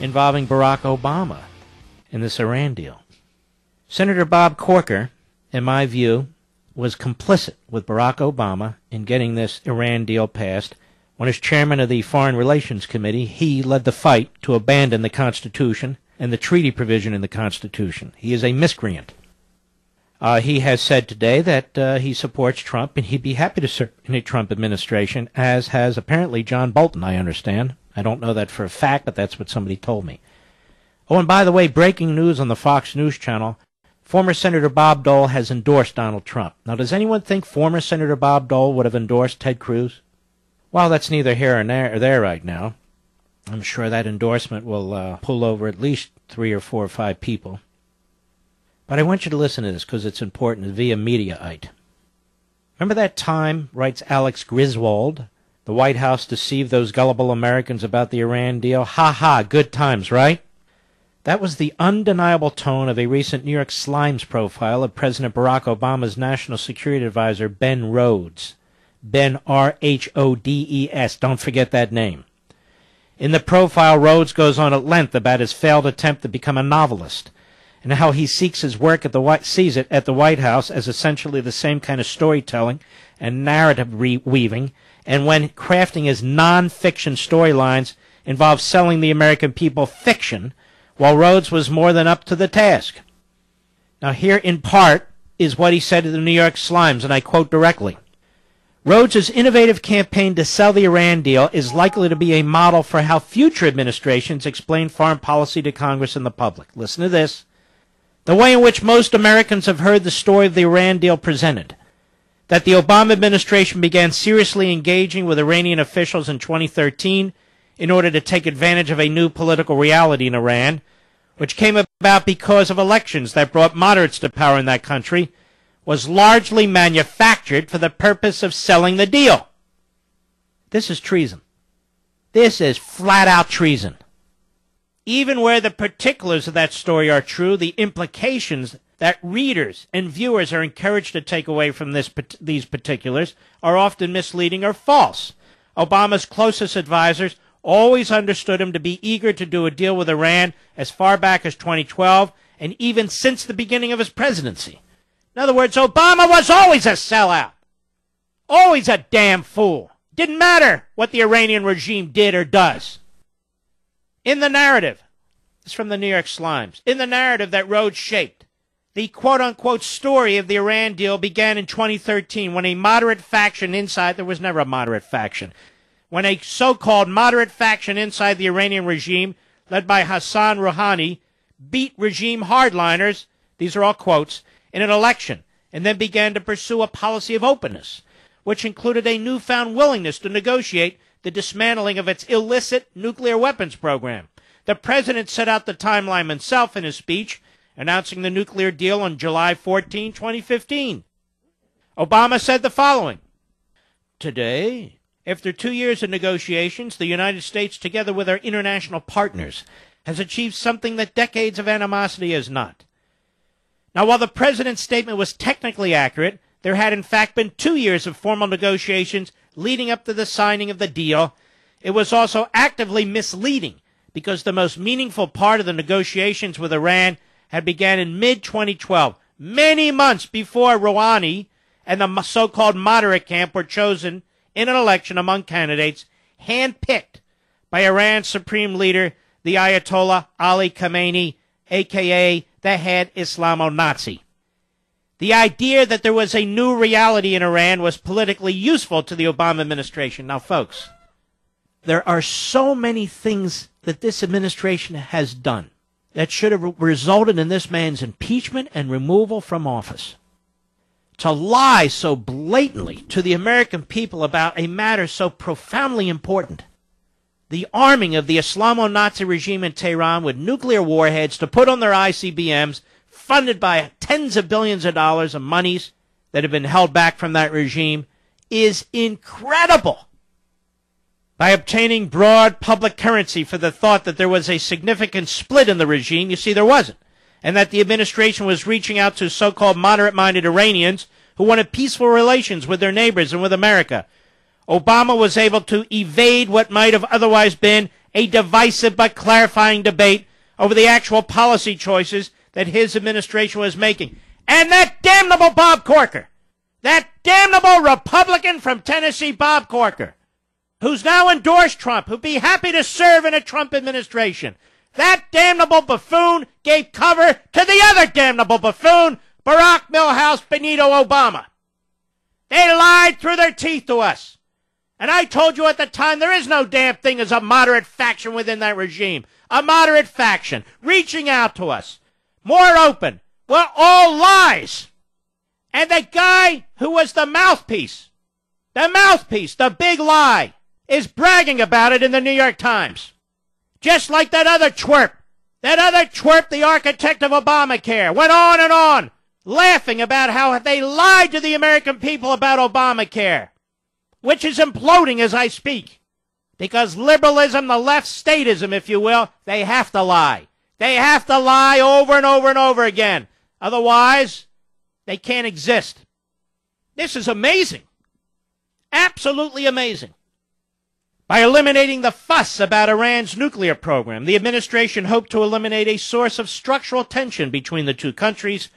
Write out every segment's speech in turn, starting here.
involving Barack Obama in this Iran deal. Senator Bob Corker, in my view, was complicit with Barack Obama in getting this Iran deal passed. When as chairman of the Foreign Relations Committee, he led the fight to abandon the Constitution and the treaty provision in the Constitution. He is a miscreant. He has said today that he supports Trump, and he'd be happy to serve in a Trump administration, as has apparently John Bolton, I understand. I don't know that for a fact, but that's what somebody told me. Oh, and by the way, breaking news on the Fox News Channel, former Senator Bob Dole has endorsed Donald Trump. Now, does anyone think former Senator Bob Dole would have endorsed Ted Cruz? Well, that's neither here nor there right now. I'm sure that endorsement will pull over at least 3 or 4 or 5 people. But I want you to listen to this because it's important via Mediaite. Remember that time, writes Alex Griswold, the White House deceived those gullible Americans about the Iran deal? Ha ha, good times, right? That was the undeniable tone of a recent New York Slimes profile of President Barack Obama's National Security Advisor, Ben Rhodes. Ben R-H-O-D-E-S. Don't forget that name. In the profile, Rhodes goes on at length about his failed attempt to become a novelist and how he sees it at the White House as essentially the same kind of storytelling and narrative weaving, and when crafting his non-fiction storylines involves selling the American people fiction, while Rhodes was more than up to the task. Now here, in part, is what he said to the New York Slimes, and I quote directly. Rhodes' innovative campaign to sell the Iran deal is likely to be a model for how future administrations explain foreign policy to Congress and the public. Listen to this. The way in which most Americans have heard the story of the Iran deal presented, that the Obama administration began seriously engaging with Iranian officials in 2013 in order to take advantage of a new political reality in Iran, which came about because of elections that brought moderates to power in that country, was largely manufactured for the purpose of selling the deal. This is treason. This is flat-out treason. Even where the particulars of that story are true, the implications that readers and viewers are encouraged to take away from these particulars are often misleading or false. Obama's closest advisors always understood him to be eager to do a deal with Iran as far back as 2012 and even since the beginning of his presidency. In other words, Obama was always a sellout. Always a damn fool. Didn't matter what the Iranian regime did or does. In the narrative, it's from the New York Slimes, in the narrative that Rhodes shaped, the quote-unquote story of the Iran deal began in 2013 when a moderate faction inside, there was never a moderate faction, when a so-called moderate faction inside the Iranian regime, led by Hassan Rouhani, beat regime hardliners, these are all quotes, in an election, and then began to pursue a policy of openness, which included a newfound willingness to negotiate the dismantling of its illicit nuclear weapons program. The president set out the timeline himself in his speech, announcing the nuclear deal on July 14, 2015. Obama said the following: Today, after 2 years of negotiations, the United States, together with our international partners, has achieved something that decades of animosity has not. Now, while the president's statement was technically accurate, there had in fact been 2 years of formal negotiations leading up to the signing of the deal. It was also actively misleading because the most meaningful part of the negotiations with Iran had begun in mid-2012, many months before Rouhani and the so-called moderate camp were chosen in an election among candidates handpicked by Iran's supreme leader, the Ayatollah Ali Khamenei, a.k.a. the head Islamo-Nazi. The idea that there was a new reality in Iran was politically useful to the Obama administration. Now, folks, there are so many things that this administration has done that should have resulted in this man's impeachment and removal from office. To lie so blatantly to the American people about a matter so profoundly important, the arming of the Islamo-Nazi regime in Tehran with nuclear warheads to put on their ICBMs, funded by tens of billions of dollars of monies that have been held back from that regime, is incredible. By obtaining broad public currency for the thought that there was a significant split in the regime, you see there wasn't, and that the administration was reaching out to so-called moderate-minded Iranians who wanted peaceful relations with their neighbors and with America. Obama was able to evade what might have otherwise been a divisive but clarifying debate over the actual policy choices that his administration was making. And that damnable Bob Corker, that damnable Republican from Tennessee, Bob Corker, who's now endorsed Trump, who'd be happy to serve in a Trump administration, that damnable buffoon gave cover to the other damnable buffoon, Barack Milhouse Benito Obama. They lied through their teeth to us. And I told you at the time, there is no damn thing as a moderate faction within that regime. A moderate faction reaching out to us. More open. Well, all lies. And the guy who was the mouthpiece, the big lie, is bragging about it in the New York Times. Just like that other twerp, the architect of Obamacare, went on and on, laughing about how they lied to the American people about Obamacare, which is imploding as I speak. Because liberalism, the left statism, if you will, they have to lie. They have to lie over and over and over again. Otherwise, they can't exist. This is amazing. Absolutely amazing. By eliminating the fuss about Iran's nuclear program, the administration hoped to eliminate a source of structural tension between the two countries,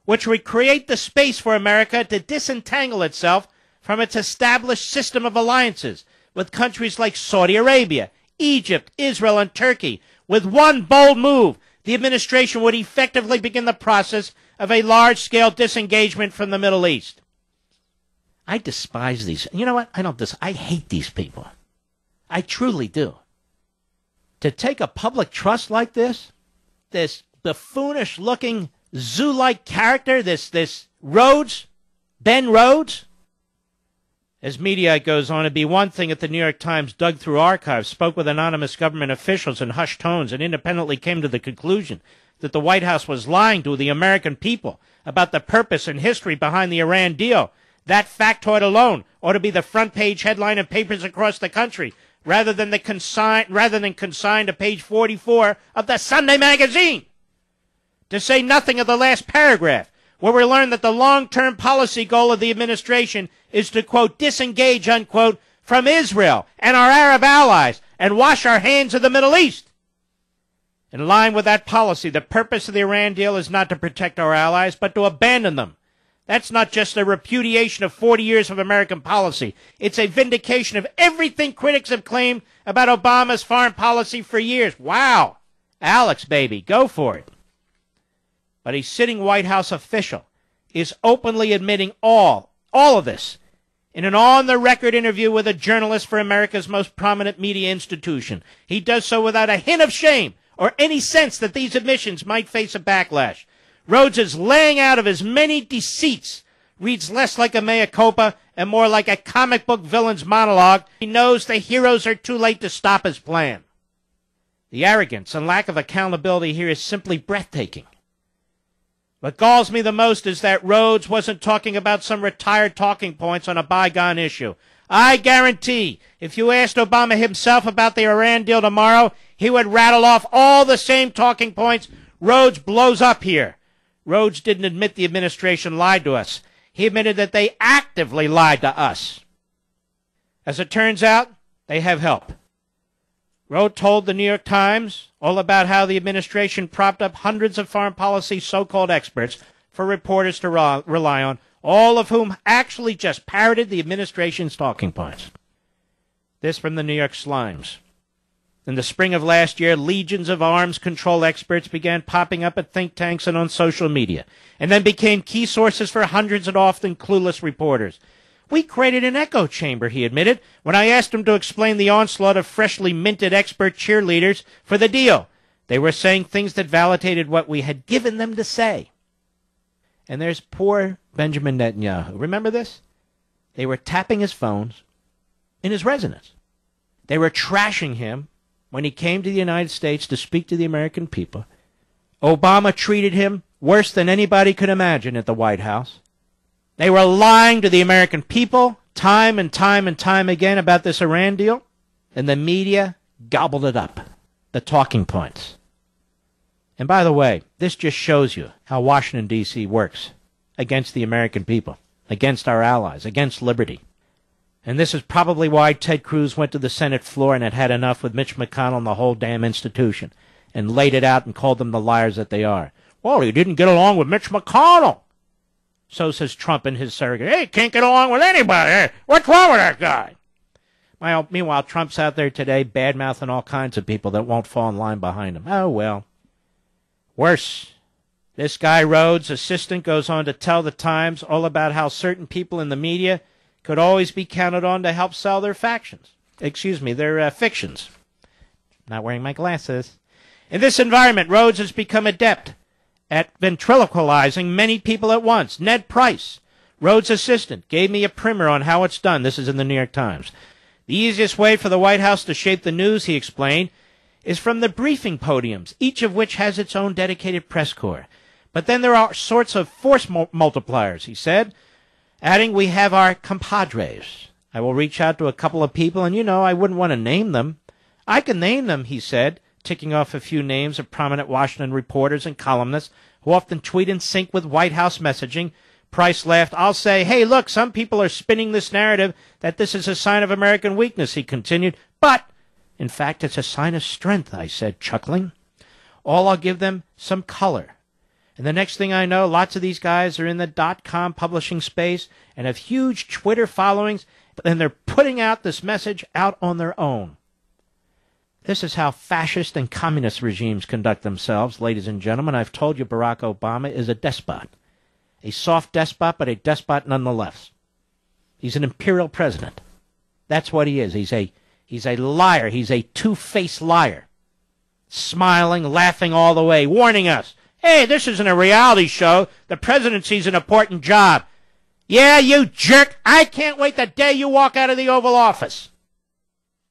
which would create the space for America to disentangle itself from its established system of alliances with countries like Saudi Arabia, Egypt, Israel, and Turkey. With one bold move, the administration would effectively begin the process of a large-scale disengagement from the Middle East. I despise these. You know what? I hate these people. I truly do. To take a public trust like this buffoonish-looking zoo-like character, this Rhodes, Ben Rhodes. As media goes on, it'd be one thing if the New York Times dug through archives, spoke with anonymous government officials in hushed tones, and independently came to the conclusion that the White House was lying to the American people about the purpose and history behind the Iran deal. That factoid alone ought to be the front page headline in papers across the country, rather than consigned to page 44 of the Sunday magazine. To say nothing of the last paragraph, where we learn that the long-term policy goal of the administration is to, quote, disengage, unquote, from Israel and our Arab allies and wash our hands of the Middle East. In line with that policy, the purpose of the Iran deal is not to protect our allies, but to abandon them. That's not just a repudiation of 40 years of American policy. It's a vindication of everything critics have claimed about Obama's foreign policy for years. Wow. Alex, baby, go for it. But a sitting White House official is openly admitting all of this in an on-the-record interview with a journalist for America's most prominent media institution. He does so without a hint of shame or any sense that these admissions might face a backlash. Rhodes' laying out of his many deceits reads less like a mea culpa and more like a comic book villain's monologue. He knows the heroes are too late to stop his plan. The arrogance and lack of accountability here is simply breathtaking. What galls me the most is that Rhodes wasn't talking about some retired talking points on a bygone issue. I guarantee if you asked Obama himself about the Iran deal tomorrow, he would rattle off all the same talking points Rhodes blows up here. Rhodes didn't admit the administration lied to us. He admitted that they actively lied to us. As it turns out, they have help. Rhodes told the New York Times all about how the administration propped up hundreds of foreign policy so-called experts for reporters to rely on, all of whom actually just parroted the administration's talking points. This from the New York Slimes. In the spring of last year, legions of arms control experts began popping up at think tanks and on social media, and then became key sources for hundreds of often clueless reporters. We created an echo chamber, he admitted, when I asked him to explain the onslaught of freshly minted expert cheerleaders for the deal. They were saying things that validated what we had given them to say. And there's poor Benjamin Netanyahu. Remember this? They were tapping his phones in his residence. They were trashing him when he came to the United States to speak to the American people. Obama treated him worse than anybody could imagine at the White House. They were lying to the American people time and time and time again about this Iran deal, and the media gobbled it up, the talking points. And by the way, this just shows you how Washington, D.C. works against the American people, against our allies, against liberty. And this is probably why Ted Cruz went to the Senate floor and had enough with Mitch McConnell and the whole damn institution and laid it out and called them the liars that they are. Well, he didn't get along with Mitch McConnell. So says Trump and his surrogate. Hey, can't get along with anybody. Hey, what's wrong with that guy? Meanwhile, Trump's out there today bad-mouthing all kinds of people that won't fall in line behind him. Oh, well. Worse. This guy, Rhodes' assistant, goes on to tell the Times all about how certain people in the media could always be counted on to help sell their their fictions. Not wearing my glasses. In this environment, Rhodes has become adept at ventriloquizing many people at once. Ned Price, Rhodes' assistant, gave me a primer on how it's done. This is in the New York Times. The easiest way for the White House to shape the news, he explained, is from the briefing podiums, each of which has its own dedicated press corps. But then there are sorts of force multipliers, he said, adding, we have our compadres. I will reach out to a couple of people, and I wouldn't want to name them. I can name them, he said, ticking off a few names of prominent Washington reporters and columnists who often tweet in sync with White House messaging. Price laughed. I'll say, hey, look, some people are spinning this narrative that this is a sign of American weakness, he continued. But, in fact, it's a sign of strength, I said, chuckling. I'll give them some color. And the next thing I know, lots of these guys are in the .com publishing space and have huge Twitter followings, and they're putting out this message out on their own. This is how fascist and communist regimes conduct themselves, ladies and gentlemen. I've told you Barack Obama is a despot. A soft despot, but a despot nonetheless. He's an imperial president. That's what he is. He's a liar. He's a two-faced liar. Smiling, laughing all the way, warning us. Hey, this isn't a reality show. The presidency's an important job. Yeah, you jerk. I can't wait the day you walk out of the Oval Office.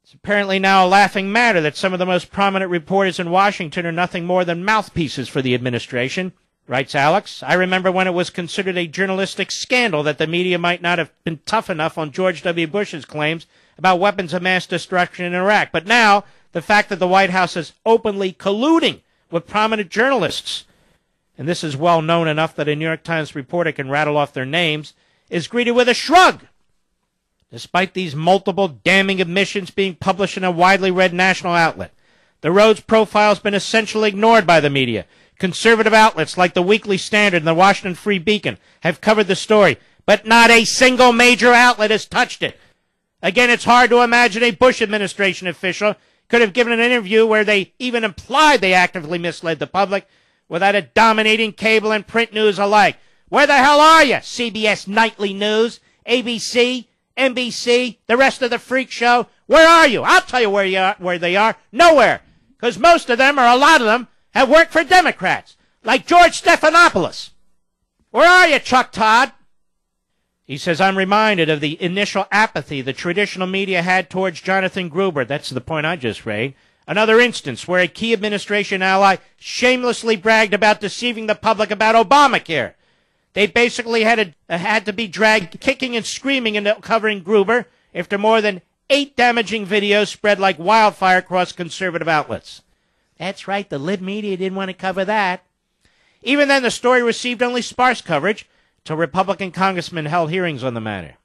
It's apparently now a laughing matter that some of the most prominent reporters in Washington are nothing more than mouthpieces for the administration, writes Alex. I remember when it was considered a journalistic scandal that the media might not have been tough enough on George W. Bush's claims about weapons of mass destruction in Iraq. But now, the fact that the White House is openly colluding with prominent journalists, and this is well known enough that a New York Times reporter can rattle off their names, is greeted with a shrug. Despite these multiple damning admissions being published in a widely read national outlet, the Rhodes profile has been essentially ignored by the media. Conservative outlets like the Weekly Standard and the Washington Free Beacon have covered the story, but not a single major outlet has touched it. Again, it's hard to imagine a Bush administration official could have given an interview where they even implied they actively misled the public without it dominating cable and print news alike. Where the hell are you? CBS Nightly News, ABC, NBC, the rest of the freak show. Where are you? I'll tell you where they are. Nowhere. Because most of them, or a lot of them, have worked for Democrats, like George Stephanopoulos. Where are you, Chuck Todd? He says, I'm reminded of the initial apathy the traditional media had towards Jonathan Gruber. That's the point I just made. Another instance where a key administration ally shamelessly bragged about deceiving the public about Obamacare. They basically had to be dragged kicking and screaming into covering Gruber after more than 8 damaging videos spread like wildfire across conservative outlets. That's right, the lib media didn't want to cover that. Even then, the story received only sparse coverage until Republican congressmen held hearings on the matter.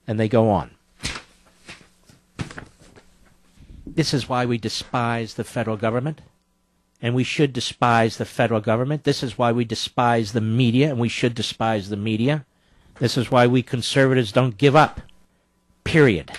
And they go on. This is why we despise the federal government, and we should despise the federal government. This is why we despise the media, and we should despise the media. This is why we conservatives don't give up. Period.